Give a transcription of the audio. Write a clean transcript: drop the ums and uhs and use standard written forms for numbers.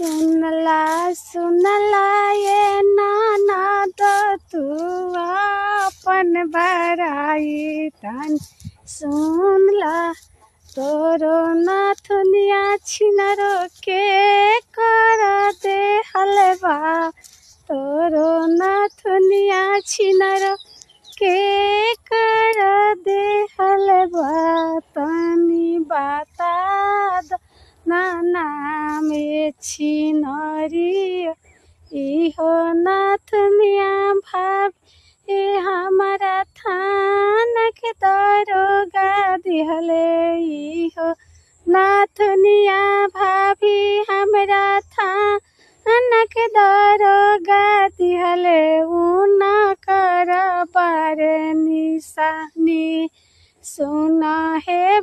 सुनला सुनला ये ननद तू अपन बड़ाई तन सुनला तोरो नाथुनिया छिनरो के कर दे हलवा तोरो नाथुनिया छिनरो के कर दे हलवा तनी बता दो नाना में छिनरी इहो नाथुनिया भाव ए हमारा थान के दरोगा दिहले इहो नाथुनिया भाभी हमरा थान के दरोगा दिहले उना कर बार निशानी सुना है।